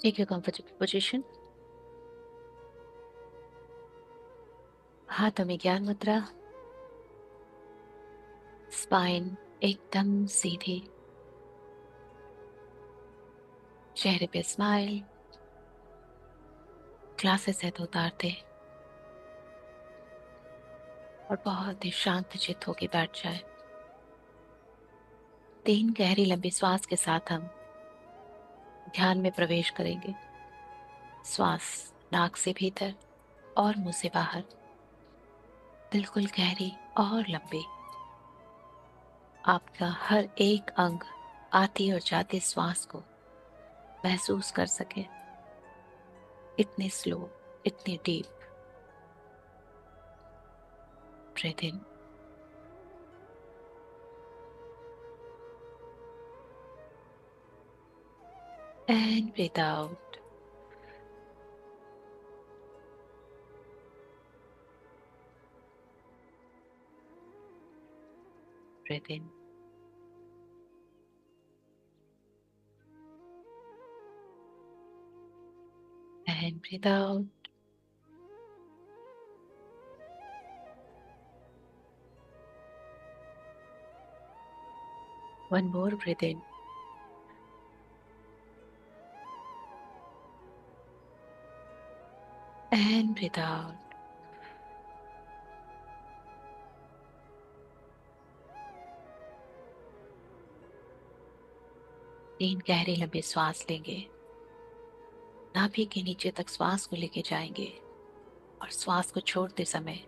Take your comfortable position. हाथों में ज्ञान मुद्रा, स्पाइन एकदम सीधी, चेहरे पे स्माइल, ग्लासेस है तो उतारते और बहुत ही शांत चित्त होके बैठ जाए। 3 गहरी लंबी श्वास के साथ हम ध्यान में प्रवेश करेंगे। श्वास नाक से भीतर और मुंह से बाहर, बिल्कुल गहरी और लंबी। आपका हर एक अंग आती और जाती श्वास को महसूस कर सके। इतनी स्लो, इतनी deep. Breathe in and breathe out. Breathe in and breathe out. One more breath in and breathe out. तीन गहरे लंबे श्वास लेंगे, नाभि के नीचे तक श्वास को लेके जाएंगे और श्वास को छोड़ते समय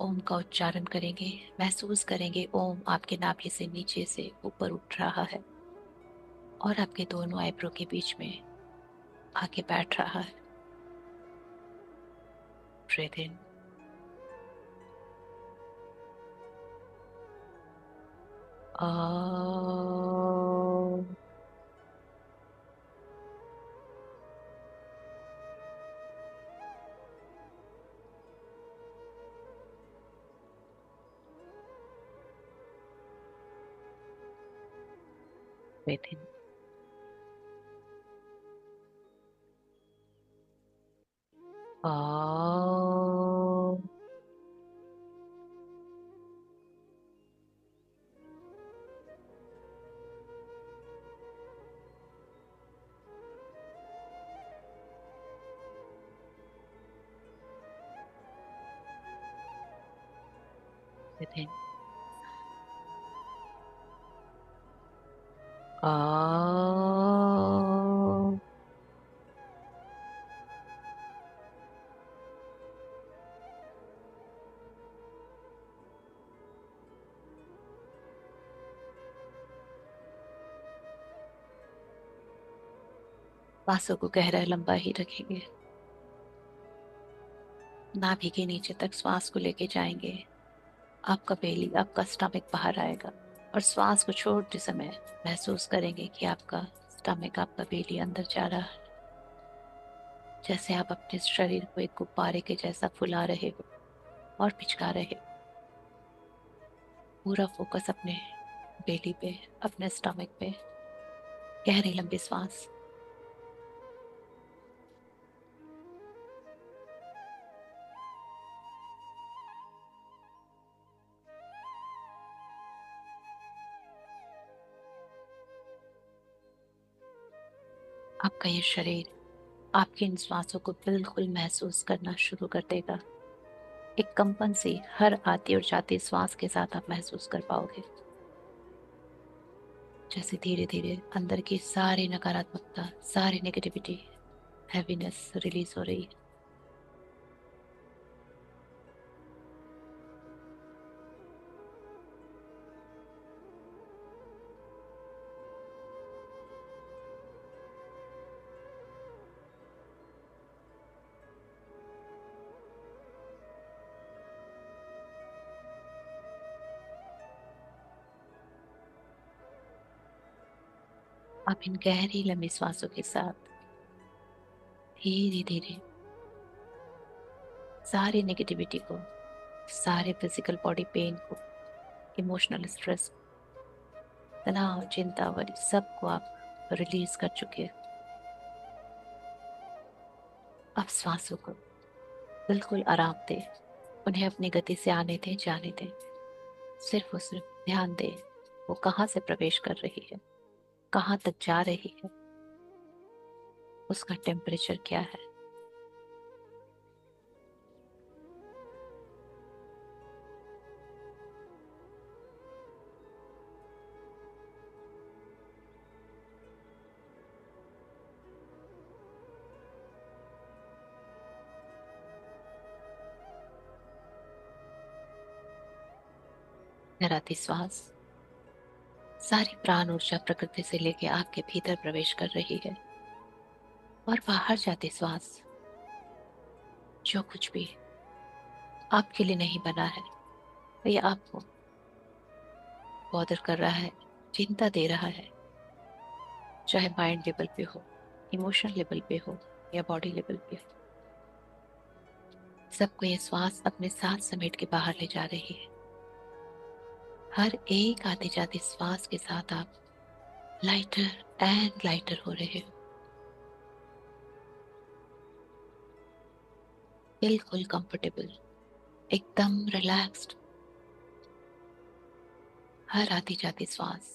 ओम का उच्चारण करेंगे। महसूस करेंगे ओम आपके नाभि से नीचे से ऊपर उठ रहा है और आपके दोनों आईब्रो के बीच में आके बैठ रहा है। ब्रीथ इन और ब्रीथ इन और ब्रीथ इन और सांसों को गहरा लंबा ही रखेंगे। नाभि के नीचे तक श्वास को लेके जाएंगे। आपका बेली, आपका स्टमक बाहर आएगा और श्वास को छोड़ते समय महसूस करेंगे कि आपका स्टमक, आपका बेली अंदर जा रहा है। जैसे आप अपने शरीर को एक गुब्बारे के जैसा फुला रहे हो और पिचका रहे हो। पूरा फोकस अपने बेली पे, अपने स्टमक पे। गहरी लंबी श्वास। आपका ये शरीर आपकी इन श्वासों को बिल्कुल महसूस करना शुरू कर देगा। एक कंपन सी हर आती और जाती श्वास के साथ आप महसूस कर पाओगे। जैसे धीरे धीरे अंदर की सारी नकारात्मकता, सारी नेगेटिविटी, हैवीनेस रिलीज हो रही है। आप इन गहरी लंबी श्वासों के साथ धीरे धीरे सारी नेगेटिविटी को, सारे फिजिकल बॉडी पेन को, इमोशनल स्ट्रेस, तनाव, चिंता, वरी सबको आप रिलीज कर चुके हैं। अब श्वासों को बिल्कुल आराम दे, उन्हें अपनी गति से आने दें, जाने दें। सिर्फ और सिर्फ ध्यान दें वो कहाँ से प्रवेश कर रही है, कहाँ तक जा रही है, उसका टेम्परेचर क्या है। डराती श्वास सारी प्राण ऊर्जा प्रकृति से लेके आपके भीतर प्रवेश कर रही है, और बाहर जाती श्वास जो कुछ भी आपके लिए नहीं बना है, ये आपको बॉदर कर रहा है, चिंता दे रहा है, चाहे माइंड लेवल पे हो, इमोशनल लेवल पे हो, या बॉडी लेवल पे हो, सबको ये श्वास अपने साथ समेट के बाहर ले जा रही है। हर एक आती जाती श्वास के साथ आप लाइटर एंड लाइटर हो रहे हो, बिल्कुल कंफर्टेबल, एकदम रिलैक्स्ड। हर आती जाती श्वास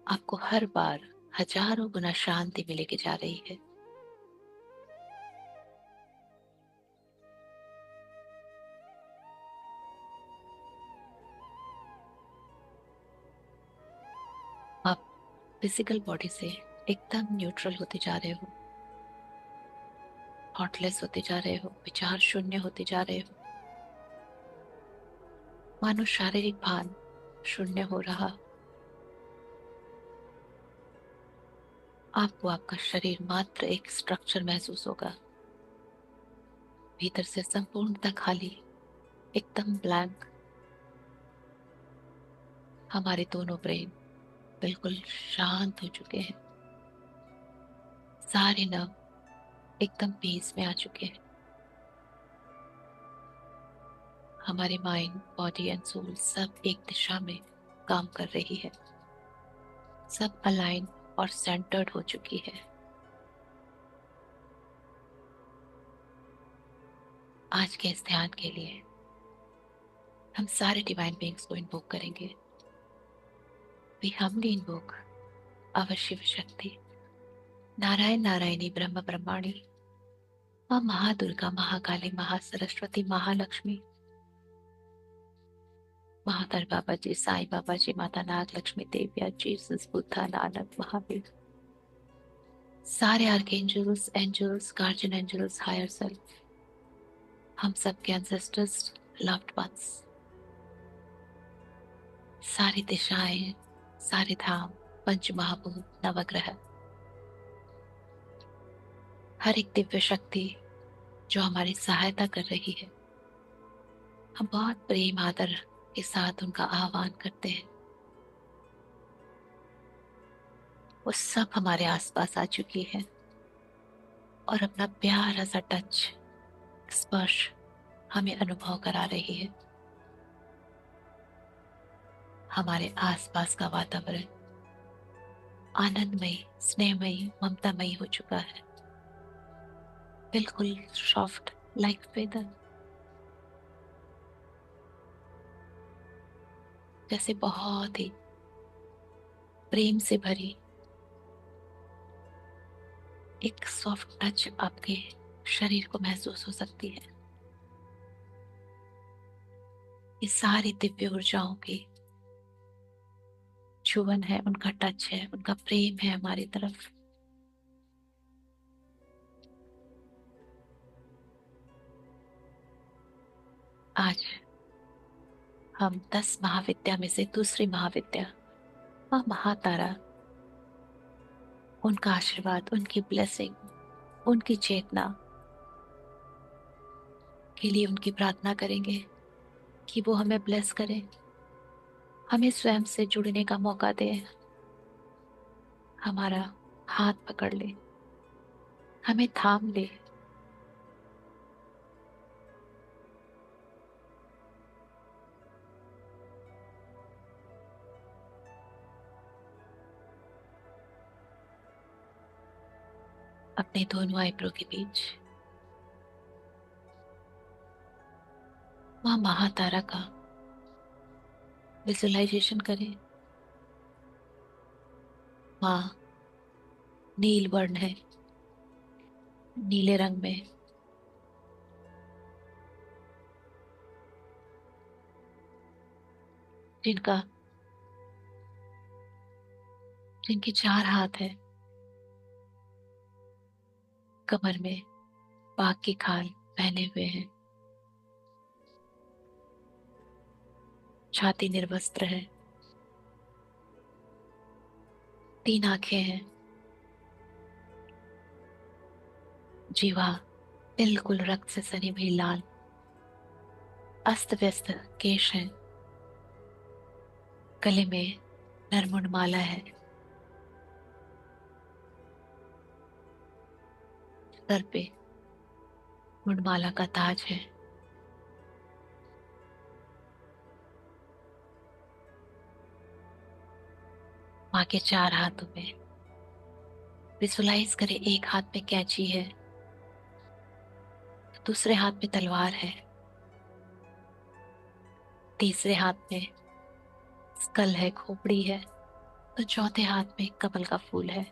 आपको हर बार हजारों गुना शांति में लेके जा रही है। आप फिजिकल बॉडी से एकदम न्यूट्रल होते जा रहे हो, थॉटलेस होते जा रहे हो, विचार शून्य होते जा रहे हो, मानो शारीरिक भान शून्य हो रहा। आपको आपका शरीर मात्र एक स्ट्रक्चर महसूस होगा, भीतर से संपूर्णतः खाली, एकदम ब्लैंक। हमारे दोनों ब्रेन बिल्कुल शांत हो चुके हैं, सारे नर्व एकदम पीस में आ चुके हैं। हमारे माइंड, बॉडी एंड सोल सब एक दिशा में काम कर रही है, सब अलाइन और सेंटर्ड हो चुकी है। आज के इस ध्यान के लिए हम सारे डिवाइन बीइंग्स को इन्वोक करेंगे। We humbly invoke our Shiva Shakti, Narayan Narayani, ब्रह्म ब्रह्माणी, माँ महादुर्गा, महाकाली, महासरस्वती, महालक्ष्मी, महातर बाबा जी, साईं बाबा जी, माता नाग लक्ष्मी, देविया, जीसस, बुद्धा, नानक, महावीर, सारे archangels, angels, guardian angels, higher self, हम सबके एंसेस्टर्स, लव्ड वंस, सारी दिशाएं, सारे धाम, पंच महाभूत, नवग्रह, हर एक दिव्य शक्ति जो हमारी सहायता कर रही है, हम बहुत प्रेम आदर के साथ उनका आह्वान करते हैं। वो सब हमारे आसपास आ चुकी है और अपना प्यारा सा टच, स्पर्श हमें अनुभव करा रही है। हमारे आसपास का वातावरण आनंदमयी, स्नेहमयी, ममतामयी हो चुका है, बिल्कुल सॉफ्ट लाइक फेदर, जैसे बहुत ही प्रेम से भरी एक सॉफ्ट टच आपके शरीर को महसूस हो सकती है। ये सारी दिव्य ऊर्जाओं की छुवन है, उनका टच है, उनका प्रेम है हमारी तरफ। आज हम 10 महाविद्या में से दूसरी महाविद्या, माँ महातारा, उनका आशीर्वाद, उनकी ब्लेसिंग, उनकी चेतना के लिए उनकी प्रार्थना करेंगे कि वो हमें ब्लेस करें, हमें स्वयं से जुड़ने का मौका दे, हमारा हाथ पकड़ ले, हमें थाम ले। अपने दोनों आईब्रो के बीच माँ महातारा का विजुअलाइजेशन करें। माँ नील वर्ण है, नीले रंग में, जिनका जिनके 4 हाथ है, कमर में बाघ की खाल पहने हुए हैं, छाती निर्वस्त्र है, 3 आंखें हैं, जीवा बिल्कुल रक्त से सनी हुई लाल, अस्त व्यस्त केश है, गले में नरमुंड माला है, सर पे मुंडमाला का ताज है। माँ के 4 हाथों में विजुलाइज करें, एक हाथ में कैंची है, दूसरे हाथ में तलवार है, तीसरे हाथ में स्कल है, खोपड़ी है, तो चौथे हाथ में कमल का फूल है।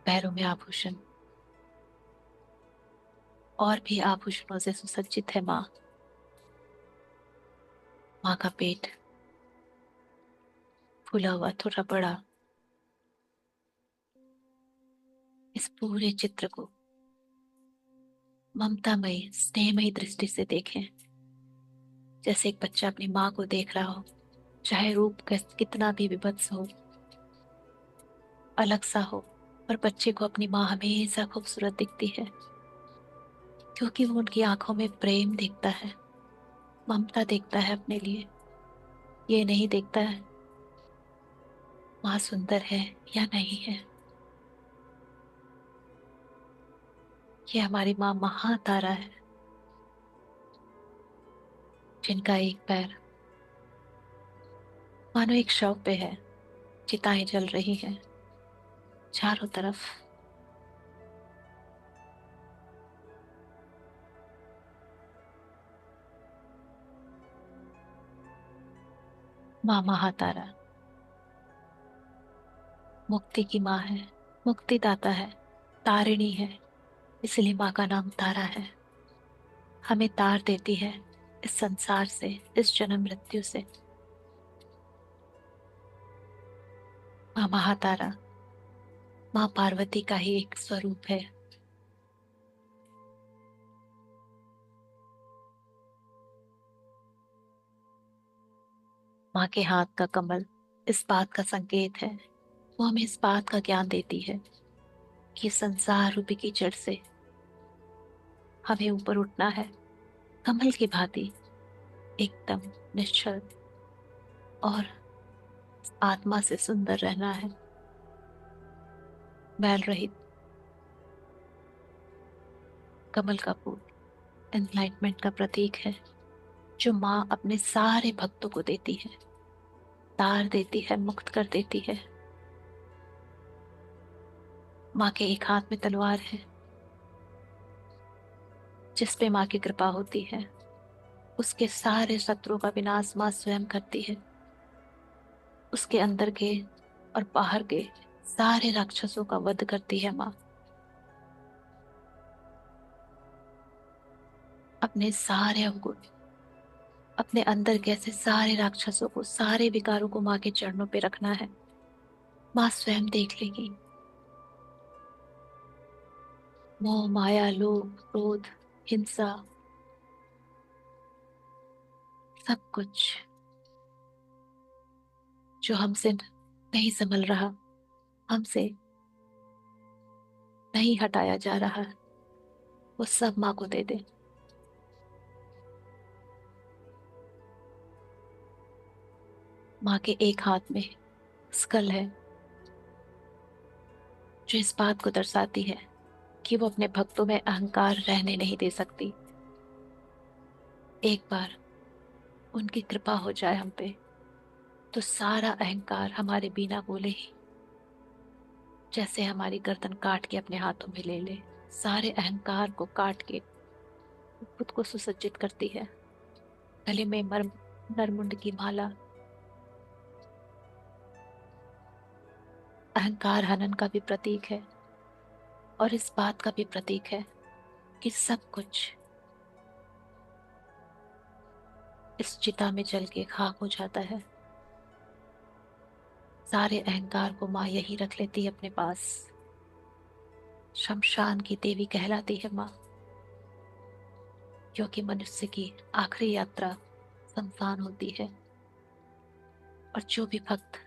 पैरों में आभूषण और भी आभूषणों से सुसज्जित है माँ। माँ का पेट फूला हुआ थोड़ा बड़ा। इस पूरे चित्र को ममतामयी स्नेहमयी दृष्टि से देखें, जैसे एक बच्चा अपनी माँ को देख रहा हो, चाहे रूप कितना भी विभत्स हो, अलग सा हो, पर बच्चे को अपनी माँ हमेशा खूबसूरत दिखती है, क्योंकि वो उनकी आंखों में प्रेम दिखता है, ममता दिखता है अपने लिए। ये नहीं देखता है माँ सुंदर है या नहीं है। ये हमारी माँ महातारा है, जिनका एक पैर मानो एक शव पे है। चिताएं जल रही हैं चारों तरफ। माँ महातारा मुक्ति की माँ है, मुक्तिदाता है, तारिणी है, इसलिए माँ का नाम तारा है। हमें तार देती है इस संसार से, इस जन्म मृत्यु से। माँ महातारा माँ पार्वती का ही एक स्वरूप है। माँ के हाथ का कमल इस बात का संकेत है, वो हमें इस बात का ज्ञान देती है कि संसार रूपी कीचड़ से हमें ऊपर उठना है, कमल की भांति एकदम निश्चल और आत्मा से सुंदर रहना है, मैल रहित। कमल का फूल एनलाइटमेंट का प्रतीक है, जो माँ अपने सारे भक्तों को देती है, तार देती है, मुक्त कर देती है। माँ के एक हाथ में तलवार है, जिस पे माँ की कृपा होती है, उसके सारे शत्रुओं का विनाश माँ स्वयं करती है। उसके अंदर के और बाहर के सारे राक्षसों का वध करती है माँ। अपने सारे अवगुण, अपने अंदर के ऐसे सारे राक्षसों को, सारे विकारों को माँ के चरणों पे रखना है। माँ स्वयं देख लेगी। मोह माया लोभ क्रोध हिंसा सब कुछ जो हमसे नहीं संभल रहा, हमसे नहीं हटाया जा रहा, वो सब माँ को दे दे। माँ के एक हाथ में स्कल है, जो इस बात को दर्शाती है कि वो अपने भक्तों में अहंकार रहने नहीं दे सकती। एक बार उनकी कृपा हो जाए हम पे, तो सारा अहंकार हमारे बिना बोले ही जैसे हमारी गर्दन काट के अपने हाथों में ले ले, सारे अहंकार को काट के खुद को सुसज्जित करती है। गले में मर नरमुंड की माला अहंकार हनन का भी प्रतीक है, और इस बात का भी प्रतीक है कि सब कुछ इस चिता में जल के खाक हो जाता है। सारे अहंकार को माँ यही रख लेती है अपने पास। शमशान की देवी कहलाती है माँ, क्योंकि मनुष्य की आखिरी यात्रा शमशान होती है। और जो भी भक्त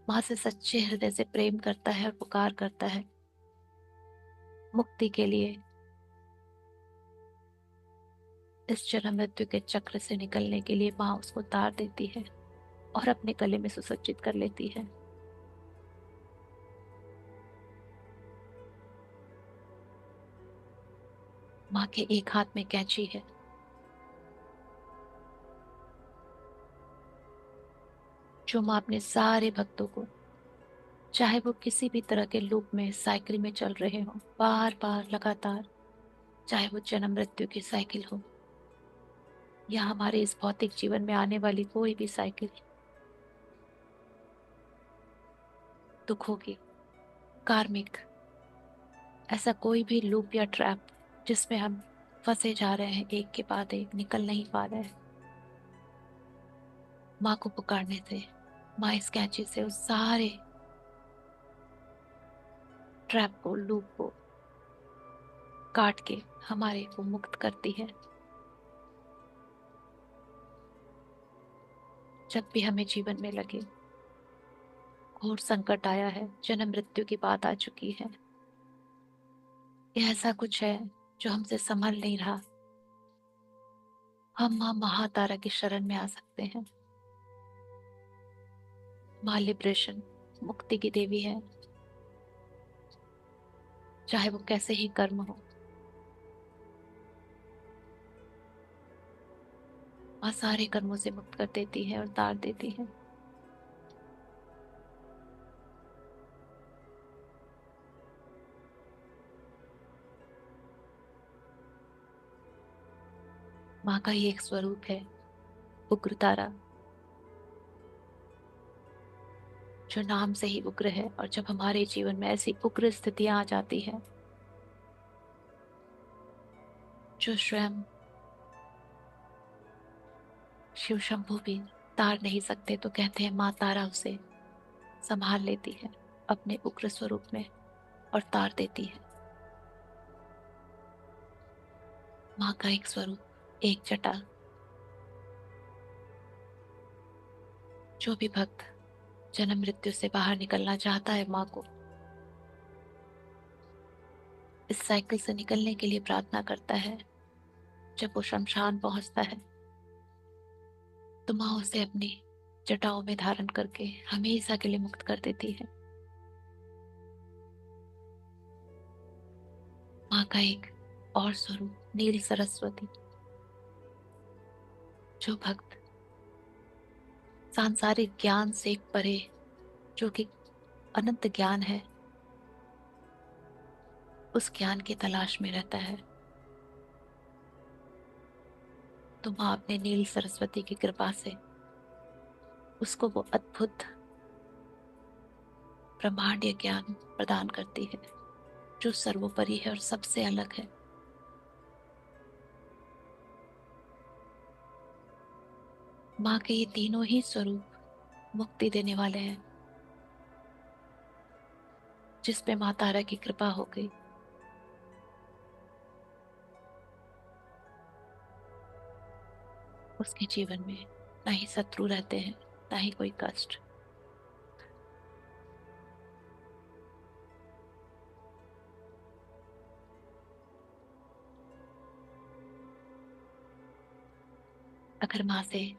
माँ से सच्चे हृदय से प्रेम करता है और पुकार करता है मुक्ति के लिए, इस जन्म मृत्यु के चक्र से निकलने के लिए, माँ उसको तार देती है और अपने गले में सुसज्जित कर लेती है। माँ के एक हाथ में कैंची है, जो माँ अपने सारे भक्तों को, चाहे वो किसी भी तरह के लूप में साइकिल में चल रहे हो, बार बार लगातार, चाहे वो जन्म मृत्यु की साइकिल हो या हमारे इस भौतिक जीवन में आने वाली कोई भी साइकिल, दुखों की, कार्मिक, ऐसा कोई भी लूप या ट्रैप जिसमें हम फंसे जा रहे हैं, एक के बाद एक निकल नहीं पा रहे हैं, माँ को पुकारने से माँ इस कैंची से उस सारे ट्रैप को, लूप को काट के हमारे को मुक्त करती है। जब भी हमें जीवन में लगे घोर संकट आया है, जन्म मृत्यु की बात आ चुकी है, या ऐसा कुछ है जो हमसे संभल नहीं रहा, हम माँ महातारा की शरण में आ सकते हैं। माँ लिबरेशन, मुक्ति की देवी है। चाहे वो कैसे ही कर्म हो, माँ सारे कर्मों से मुक्त कर देती है और तार देती है। माँ का ही एक स्वरूप है उग्र तारा, जो नाम से ही उग्र है। और जब हमारे जीवन में ऐसी उग्र स्थितियां आ जाती है जो स्वयं शिव शंभू भी तार नहीं सकते, तो कहते हैं माँ तारा उसे संभाल लेती है अपने उग्र स्वरूप में और तार देती है। माँ का एक स्वरूप, एक जटा। जो भी भक्त जन्म मृत्यु से बाहर निकलना चाहता है, माँ को इस साइकिल से निकलने के लिए प्रार्थना करता है, जब वो शमशान पहुंचता है तो माँ उसे अपनी जटाओं में धारण करके हमेशा के लिए मुक्त कर देती है। माँ का एक और स्वरूप नील सरस्वती। जो भक्त सांसारिक ज्ञान से परे, जो कि अनंत ज्ञान है, उस ज्ञान की तलाश में रहता है, तो माँ अपने नील सरस्वती की कृपा से उसको वो अद्भुत ब्रह्मांडीय ज्ञान प्रदान करती है, जो सर्वोपरि है और सबसे अलग है। माँ के ये तीनों ही स्वरूप मुक्ति देने वाले हैं। जिस पे माँ तारा की कृपा हो गई, उसके जीवन में ना ही शत्रु रहते हैं, ना ही कोई कष्ट। अगर माँ से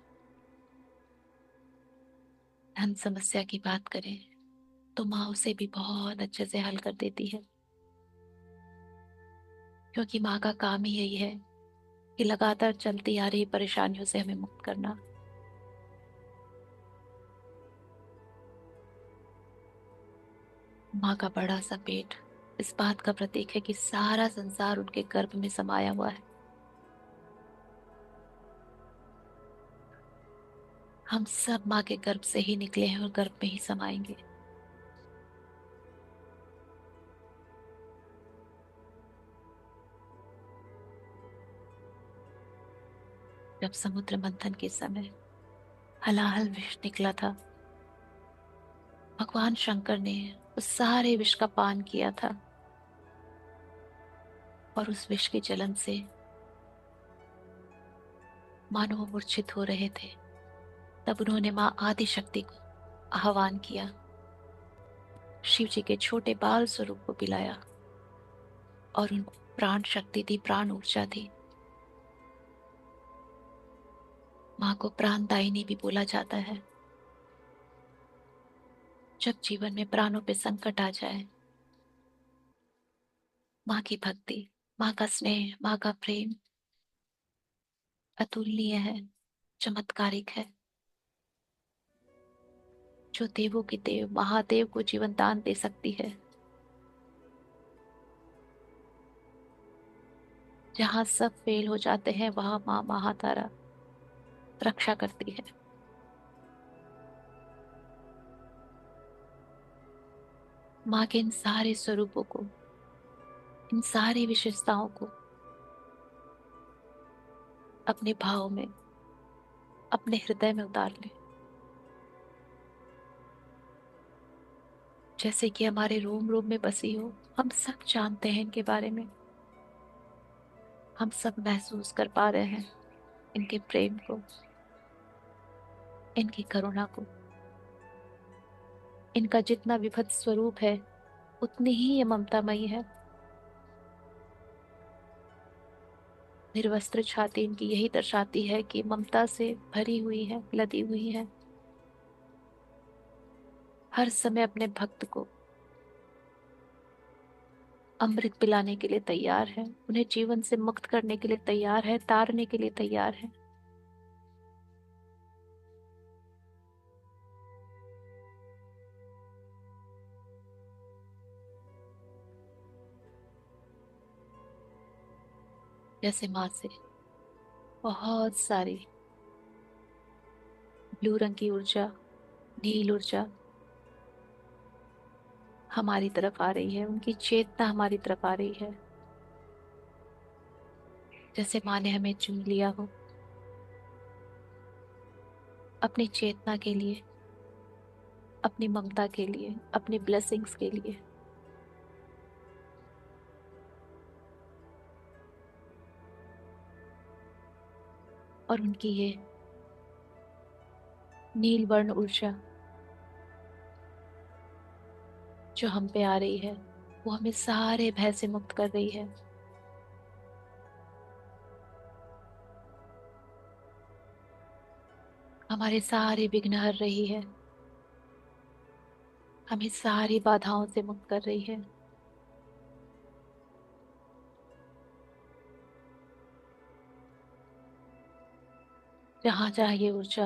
धन समस्या की बात करें तो माँ उसे भी बहुत अच्छे से हल कर देती है, क्योंकि माँ का काम ही यही है कि लगातार चलती आ रही परेशानियों से हमें मुक्त करना। माँ का बड़ा सा पेट इस बात का प्रतीक है कि सारा संसार उनके गर्भ में समाया हुआ है। हम सब माँ के गर्भ से ही निकले हैं और गर्भ में ही समाएंगे। जब समुद्र मंथन के समय हलाहल विष निकला था, भगवान शंकर ने उस सारे विष का पान किया था और उस विष के जलन से मानो वो मूर्छित हो रहे थे। तब उन्होंने माँ आदि शक्ति को आह्वान किया, शिव जी के छोटे बाल स्वरूप को पिलाया और उनको प्राण शक्ति दी, प्राण ऊर्जा दी। माँ को प्राणदायिनी भी बोला जाता है। जब जीवन में प्राणों पे संकट आ जाए, माँ की भक्ति, माँ का स्नेह, माँ का प्रेम अतुलनीय है, चमत्कारिक है, जो देवों की देव महादेव को जीवन दान दे सकती है। जहाँ सब फेल हो जाते हैं वहां माँ महातारा रक्षा करती है। माँ के इन सारे स्वरूपों को, इन सारी विशेषताओं को अपने भाव में, अपने हृदय में उतार ले। जैसे कि हमारे रोम रोम में बसी हो। हम सब जानते हैं इनके बारे में, हम सब महसूस कर पा रहे हैं इनके प्रेम को, इनकी करुणा को। इनका जितना विभक्त स्वरूप है उतनी ही ये ममतामयी है। निर्वस्त्र छाती इनकी यही दर्शाती है कि ममता से भरी हुई है, लदी हुई है। हर समय अपने भक्त को अमृत पिलाने के लिए तैयार है, उन्हें जीवन से मुक्त करने के लिए तैयार है, तारने के लिए तैयार है। जैसे माँ से बहुत सारी ब्लू रंग की ऊर्जा, नील ऊर्जा हमारी तरफ आ रही है, उनकी चेतना हमारी तरफ आ रही है। जैसे माँ ने हमें चुन लिया हो अपनी चेतना के लिए, अपनी ममता के लिए, अपनी ब्लेसिंग्स के लिए। और उनकी ये नील वर्ण ऊर्जा जो हम पे आ रही है, वो हमें सारे भय से मुक्त कर रही है। हमारे सारे विघ्न हर रही है, हमें सारी बाधाओं से मुक्त कर रही है। जहां जहां ये ऊर्जा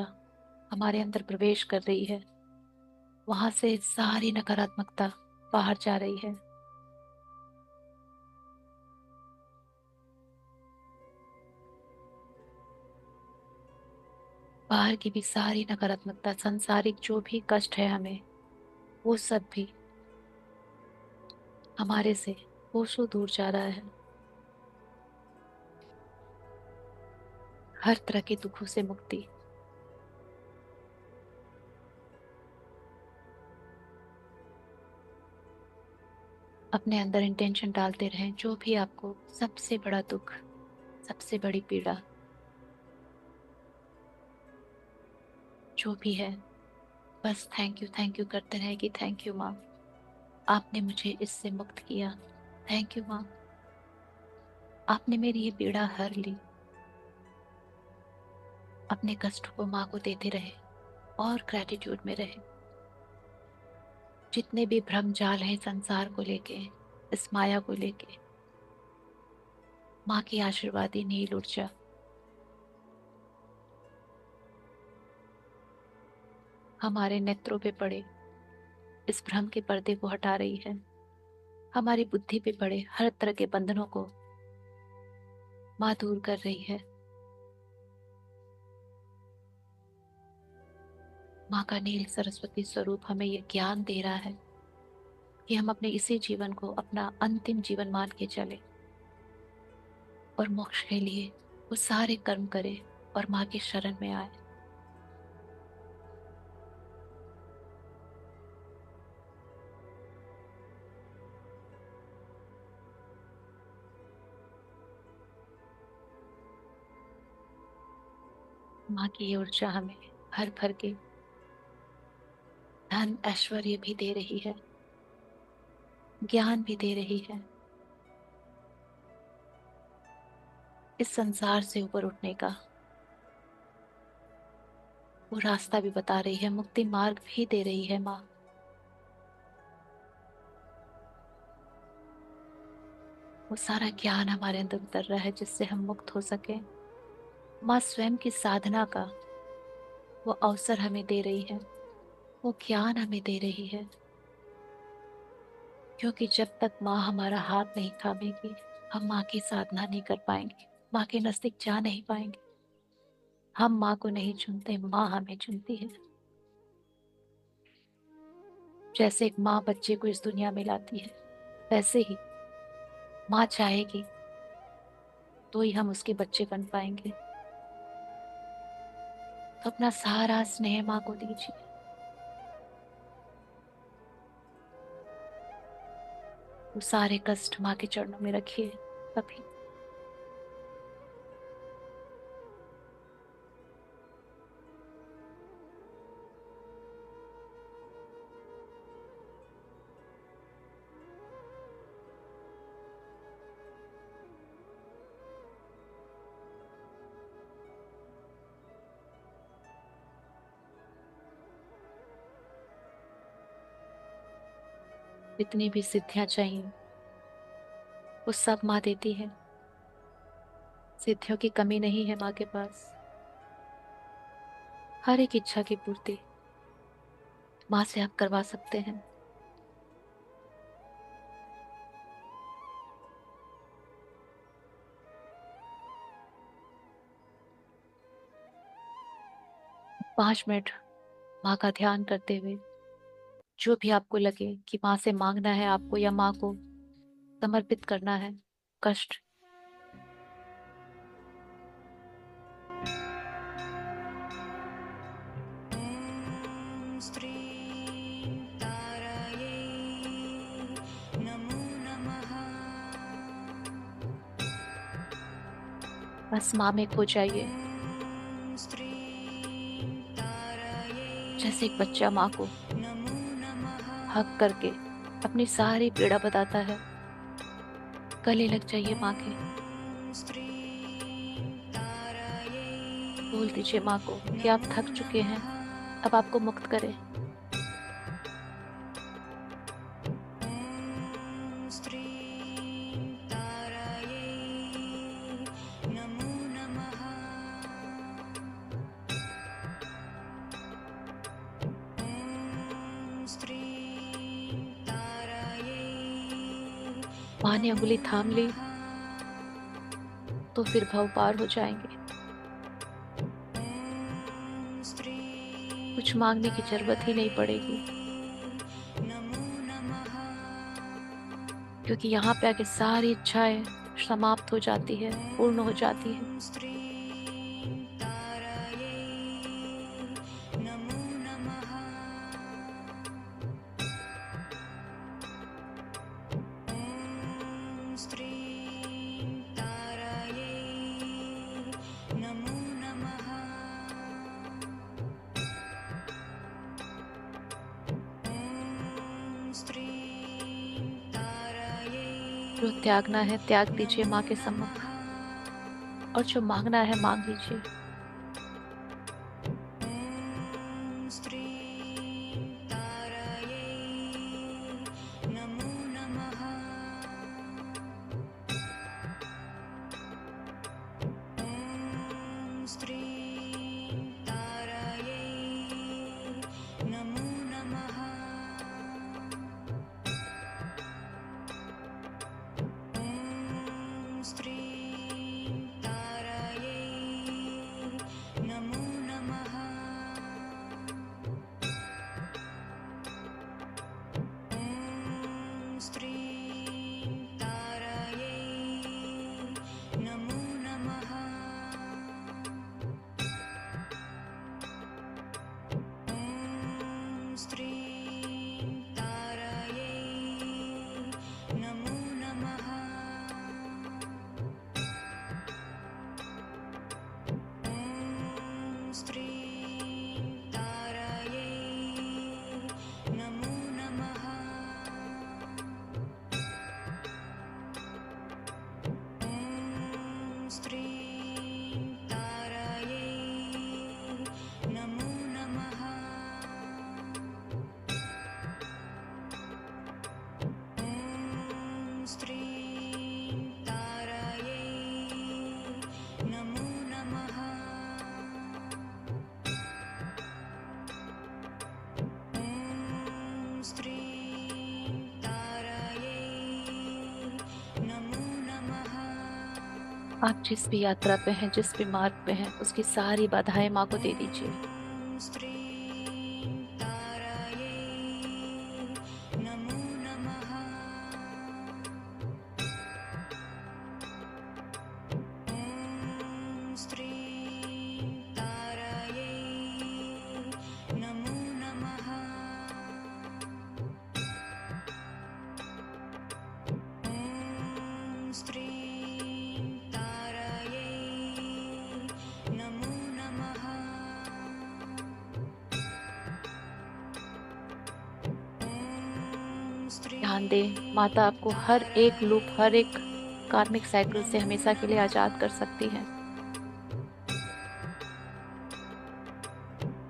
हमारे अंदर प्रवेश कर रही है, वहां से सारी नकारात्मकता बाहर जा रही है। बाहर की भी सारी नकारात्मकता, संसारिक जो भी कष्ट है हमें, वो सब भी हमारे से कोसों दूर जा रहा है। हर तरह के दुखों से मुक्ति। अपने अंदर इंटेंशन डालते रहें, जो भी आपको सबसे बड़ा दुख, सबसे बड़ी पीड़ा जो भी है, बस थैंक यू करते रहें कि थैंक यू माँ, आपने मुझे इससे मुक्त किया। थैंक यू माँ, आपने मेरी ये पीड़ा हर ली। अपने कष्ट को माँ को देते रहे और ग्रेटिट्यूड में रहे। जितने भी भ्रम जाल हैं संसार को लेके, इस माया को लेके, माँ की आशीर्वादी नील ऊर्जा हमारे नेत्रों पे पड़े, इस भ्रम के पर्दे को हटा रही है, हमारी बुद्धि पे पड़े हर तरह के बंधनों को माँ दूर कर रही है। माँ का नील सरस्वती स्वरूप हमें यह ज्ञान दे रहा है कि हम अपने इसी जीवन को अपना अंतिम जीवन मान के चले और मोक्ष के लिए वो सारे कर्म करें और माँ की शरण में आए। माँ की ये ऊर्जा हमें भर भर के धन ऐश्वर्य भी दे रही है, ज्ञान भी दे रही है, इस संसार से ऊपर उठने का वो रास्ता भी बता रही है, मुक्ति मार्ग भी दे रही है माँ। वो सारा ज्ञान हमारे अंदर उतर रहा है जिससे हम मुक्त हो सके। माँ स्वयं की साधना का वो अवसर हमें दे रही है, वो ज्ञान हमें दे रही है, क्योंकि जब तक माँ हमारा हाथ नहीं थामेगी हम माँ की साधना नहीं कर पाएंगे, माँ के नजदीक जा नहीं पाएंगे। हम माँ को नहीं चुनते, माँ हमें चुनती है। जैसे एक माँ बच्चे को इस दुनिया में लाती है, वैसे ही माँ चाहेगी तो ही हम उसके बच्चे बन पाएंगे। तो अपना सारा स्नेह माँ को दीजिए। वो सारे कष्ट माँ के चरणों में रखिए कभी। जितनी भी सिद्धियां चाहिए वो सब माँ देती है। सिद्धियों की कमी नहीं है माँ के पास। हर एक इच्छा की पूर्ति माँ से आप करवा सकते हैं। 5 मिनट माँ का ध्यान करते हुए जो भी आपको लगे कि माँ से मांगना है आपको या माँ को समर्पित करना है, कष्ट, स्त्रीं तारायै नमो नमः। बस माँ में खो जाइए। स्त्रीं तारायै जैसे एक बच्चा माँ को नमो नमः। हक करके अपनी सारी पीड़ा बताता है, गले लग जाइए माँ के। स्त्रीं तारायै बोल दीजिए माँ को कि आप नमो थक चुके हैं, नमः। अब आपको मुक्त करे। स्त्रीं तारायै नमो नमः। स्त्रीं तारायै माँ ने अंगुली थाम ली नमः। तो फिर भव पार हो जाएंगे। कुछ मांगने की जरूरत ही नहीं पड़ेगी, क्योंकि यहाँ पे आके सारी इच्छाएं समाप्त हो जाती है, पूर्ण हो जाती है। जो त्यागना है त्याग दीजिए माँ के सम्मुख, और जो मांगना है मांग लीजिए। आप जिस भी यात्रा पे हैं, जिस भी मार्ग पे हैं, उसकी सारी बाधाएं माँ को दे दीजिए। ॐ श्रीं तारायै नमो नमः। ॐ श्रीं तारायै नमो नमः। ॐ श्रीं तारायै नमो नमः। ॐ ध्यान दें, श्रीं माता आपको हर एक लूप, हर तारायै एक कार्मिक साइकिल से हमेशा के लिए आजाद कर सकती है।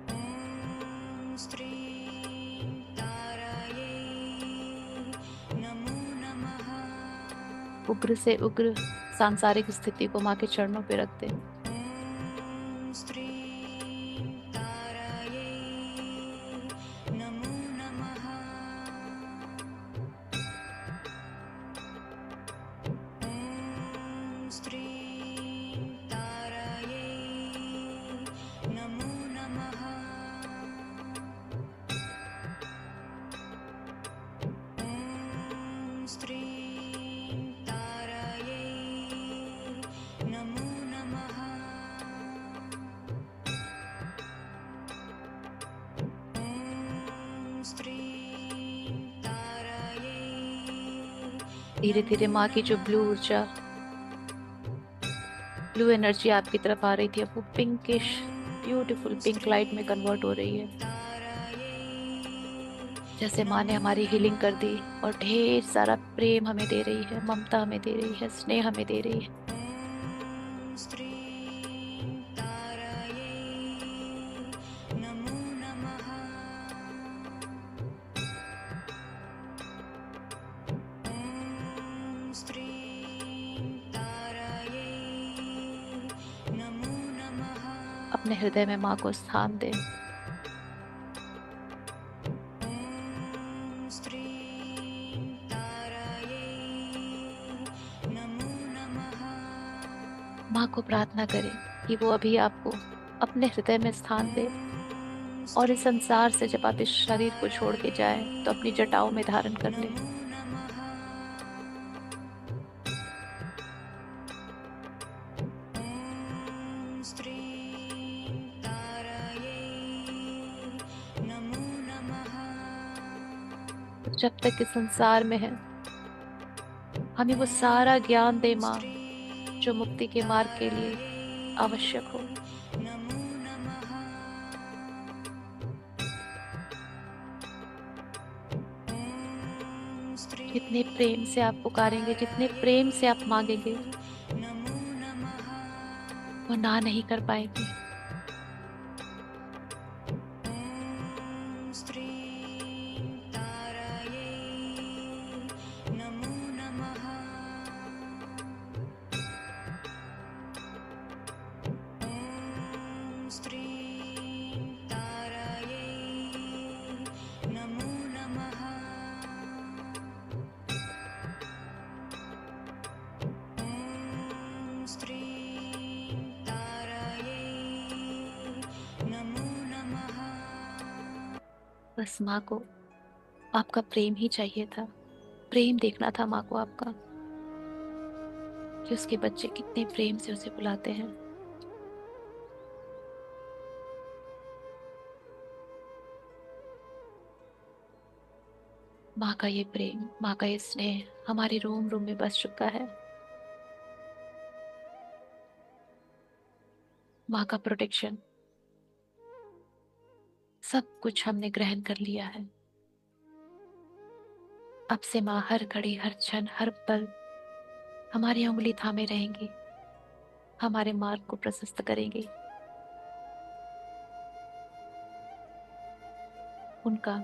ॐ श्रीं तारायै नमो नमः। उग्र से उग्र सांसारिक स्थिति को माँ के चरणों पे रख दें। ॐ श्रीं तारायै नमो नमः। ॐ श्रीं तारायै नमो नमः। ॐ श्रीं तारायै नमो नमः। ॐ श्रीं तारायै धीरे धीरे माँ की जो ब्लू ऊर्जा, ब्लू एनर्जी आपकी तरफ आ रही थी, अब वो पिंकिश ब्यूटीफुल पिंक लाइट में कन्वर्ट हो रही है। जैसे माँ ने हमारी हीलिंग कर दी और ढेर सारा प्रेम हमें दे रही है, ममता हमें दे रही है, स्नेह हमें दे रही है। ॐ श्रीं तारायै नमो नमः। ॐ श्रीं तारायै नमो नमः। अपने हृदय में माँ को स्थान दें। ॐ श्रीं तारायै नमो नमः। माँ को प्रार्थना करें कि वो अभी आपको अपने हृदय में स्थान दे, और इस संसार से जब आप इस शरीर को छोड़ के जाएं तो अपनी जटाओं में धारण कर ले। नमो नमः। ॐ श्रीं तारायै नमो नमः। जब तक इस संसार में है, हमें वो सारा ज्ञान दे माँ जो मुक्ति के मार्ग के लिए आवश्यक हो। नमो नमः। ॐ श्रीं जितने प्रेम से आप पुकारेंगे, जितने प्रेम से आप मांगेंगे, नमो नमः। वो ना नहीं कर पाएंगे। ॐ श्रीं तारायै नमो नमः। ॐ श्रीं तारायै नमो नमः। ॐ श्रीं तारायै नमो नमः। बस माँ को आपका प्रेम ही चाहिए था, प्रेम देखना था माँ को आपका, कि उसके बच्चे कितने प्रेम से उसे बुलाते हैं। माँ का ये प्रेम, माँ का ये स्नेह हमारे रोम रोम में बस चुका है। माँ का प्रोटेक्शन, सब कुछ हमने ग्रहण कर लिया है। अब से माँ हर घड़ी, हर क्षण, हर पल हमारी उंगली थामे रहेंगी, हमारे मार्ग को प्रशस्त करेंगी। उनका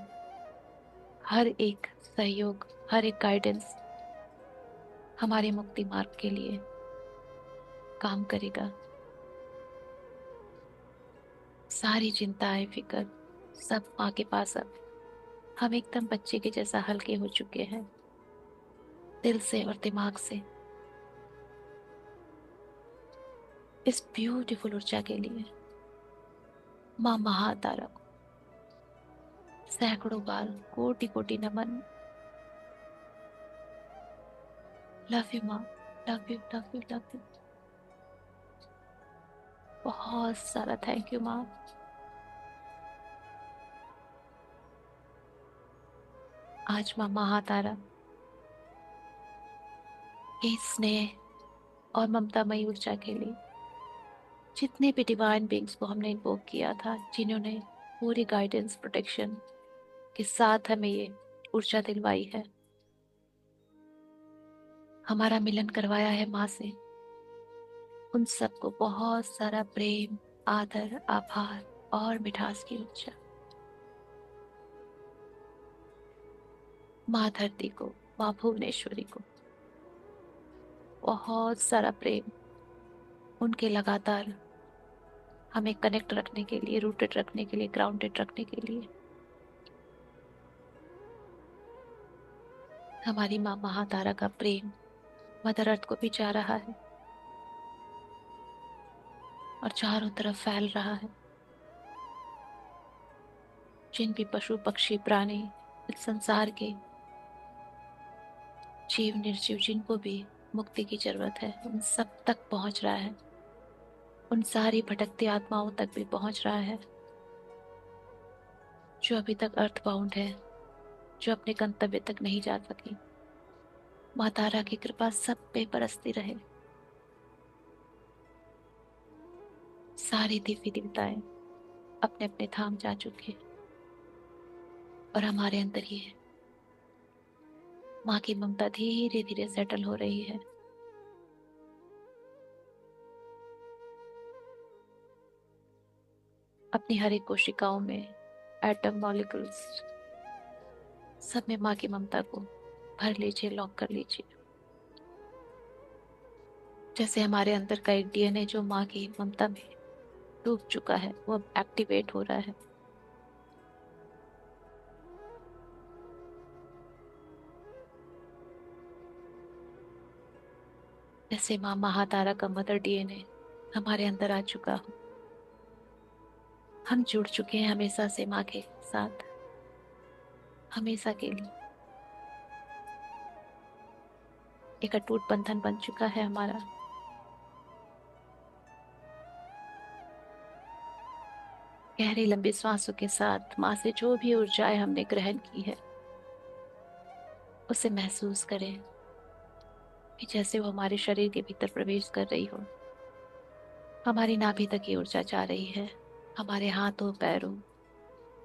हर एक सहयोग, हर एक गाइडेंस हमारे मुक्ति मार्ग के लिए काम करेगा। सारी चिंताएं, फिक्र सब माँ के पास अब हम एकदम बच्चे के जैसा हल्के हो चुके हैं, दिल से और दिमाग से। इस ब्यूटीफुल ऊर्जा के लिए माँ महातारा को सैकड़ों बार कोटि कोटि नमन। लव यू माँ, love you love you love you. बहुत सारा थैंक यू माँ। आज माँ महातारा के स्नेह और ममतामयी ऊर्जा के लिए जितने भी डिवाइन बींग्स को हमने इन्वोक किया था, जिन्होंने पूरी गाइडेंस प्रोटेक्शन के साथ हमें ये ऊर्जा दिलवाई है, हमारा मिलन करवाया है माँ से, उन सबको बहुत सारा प्रेम, आदर, आभार और मिठास की ऊर्जा। माँ धरती को, माँ भुवनेश्वरी को बहुत सारा प्रेम, उनके लगातार हमें कनेक्ट रखने के लिए, रूटेड रखने के लिए, ग्राउंडेड रखने के लिए। हमारी माँ महातारा का प्रेम मदर अर्थ को भी जा रहा है और चारों तरफ फैल रहा है। जिन भी पशु पक्षी प्राणी इस संसार के जीव निर्जीव जिनको भी मुक्ति की जरूरत है, उन सब तक पहुंच रहा है। उन सारी भटकती आत्माओं तक भी पहुंच रहा है जो अभी तक अर्थ बाउंड है, जो अपने गंतव्य तक नहीं जा सकी। माँ तारा की कृपा सब पे बरसती रहे। सारी दिव्य देवताएं अपने अपने धाम जा चुके और हमारे अंदर ही है। माँ की ममता धीरे धीरे सेटल हो रही है। अपनी हर एक कोशिकाओं में, एटम, मॉलिक्यूल्स, सब में माँ की ममता को भर लीजिए, लॉक कर लीजिए। जैसे हमारे अंदर का एक डीएनए जो माँ की ममता में डूब चुका है, वो अब एक्टिवेट हो रहा है। जैसे माँ महातारा का मदर डीएनए हमारे अंदर आ चुका हो, हम जुड़ चुके हैं हमेशा से माँ के साथ, हमेशा के लिए। एक अटूट बंधन बन चुका है हमारा। गहरी लंबी सांसों के साथ माँ से जो भी ऊर्जाएं हमने ग्रहण की है, उसे महसूस करें कि जैसे वो हमारे शरीर के भीतर प्रवेश कर रही हो। हमारी नाभि तक ये ऊर्जा जा रही है। हमारे हाथों, पैरों,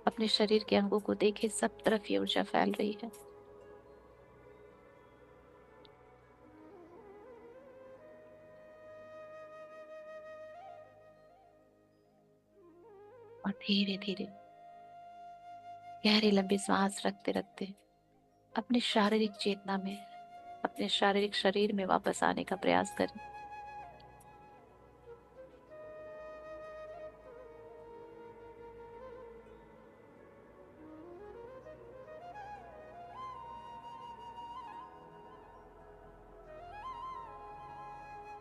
अपने शरीर के अंगों को देखे, सब तरफ ये ऊर्जा फैल रही है। और धीरे धीरे गहरी लंबी सांस रखते रखते अपने शारीरिक चेतना में, अपने शारीरिक शरीर में वापस आने का प्रयास करें।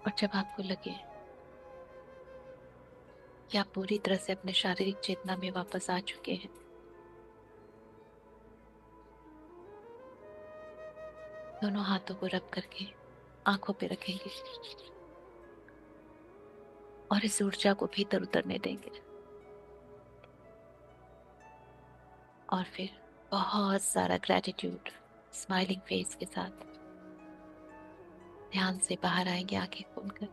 और जब आपको लगे कि आप पूरी तरह से अपने शारीरिक चेतना में वापस आ चुके हैं, दोनों हाथों को रब करके आंखों पे रखेंगे और इस ऊर्जा को भीतर उतरने देंगे। और फिर बहुत सारा ग्रेटिट्यूड स्माइलिंग फेस के साथ ध्यान से बाहर आएंगे, आंखें खोलकर।